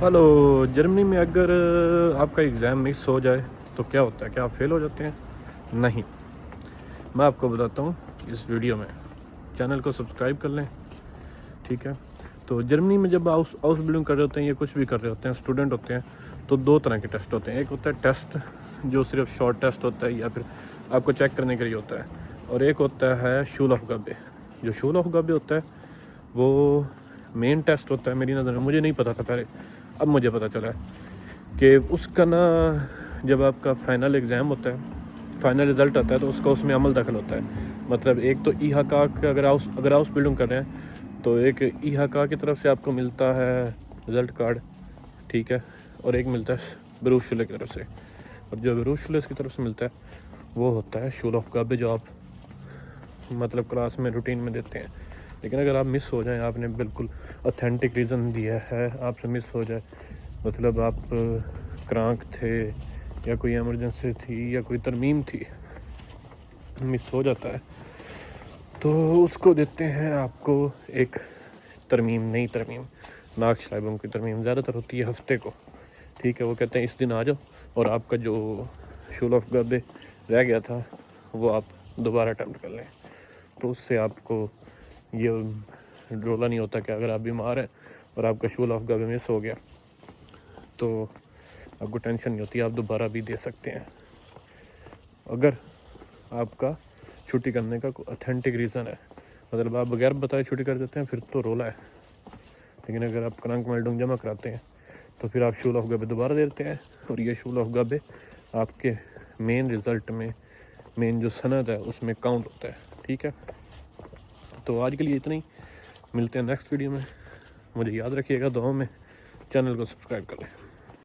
Hello. Germany में अगर आपका एग्ज़ाम मिस हो जाए तो क्या होता है? क्या आप फेल हो जाते हैं? नहीं, मैं आपको बताता हूँ इस वीडियो में। चैनल को सब्सक्राइब कर लें, ठीक है। तो जर्मनी में जब हाउस बिल्डिंग कर रहे होते हैं या कुछ भी कर रहे होते हैं, स्टूडेंट होते हैं, तो दो तरह के टेस्ट होते हैं। एक होता है टेस्ट जो सिर्फ शॉर्ट टेस्ट होता है या फिर आपको चेक करने के लिए होता है, और एक होता है शूलाफगाबे। जो शूलाफगाबे होता है वो मेन टेस्ट होता है मेरी नज़र में। मुझे नहीं पता था पहले, अब मुझे पता चला है कि उसका ना, जब आपका फाइनल एग्ज़ाम होता है, फाइनल रिज़ल्ट आता है, तो उसका उसमें अमल दखल होता है। मतलब एक तो ईहाका का, अगर हाउस बिल्डिंग कर रहे हैं तो एक ईहाका की तरफ से आपको मिलता है रिज़ल्ट कार्ड, ठीक है, और एक मिलता है बरूशुले की तरफ से। और जो बरूशुले की तरफ से मिलता है वो होता है शूलाफगाबे, जो आप मतलब क्लास में रूटीन में देते हैं। लेकिन अगर आप मिस हो जाएं, आपने बिल्कुल ऑथेंटिक रीज़न दिया है, आपसे मिस हो जाए, मतलब आप क्रांक थे या कोई एमरजेंसी थी या कोई तरमीम थी, मिस हो जाता है, तो उसको देते हैं आपको एक तरमीम, नई तरमीम, नाक शराइबों की तरमीम। ज़्यादातर होती है हफ्ते को, ठीक है। वो कहते हैं इस दिन आ जाओ और आपका जो शूलाफगाबे रह गया था वो आप दोबारा अटैम्प्ट कर लें। तो उससे आपको ये रोला नहीं होता कि अगर आप बीमार हैं और आपका शूलाफगाबे मिस हो गया तो आपको टेंशन नहीं होती, आप दोबारा भी दे सकते हैं अगर आपका छुट्टी करने का कोई ऑथेंटिक रीज़न है। मतलब आप बगैर बताए छुट्टी कर देते हैं फिर तो रोला है। लेकिन अगर आप क्रांक मेल्डुंग जमा कराते हैं तो फिर आप शूलाफगाबे दोबारा दे देते हैं, और ये शूलाफगाबे आपके मेन रिज़ल्ट में, मेन जो सनद है उसमें काउंट होता है, ठीक है। तो आज के लिए इतना ही, मिलते हैं नेक्स्ट वीडियो में। मुझे याद रखिएगा दुआओं में, चैनल को सब्सक्राइब कर लें।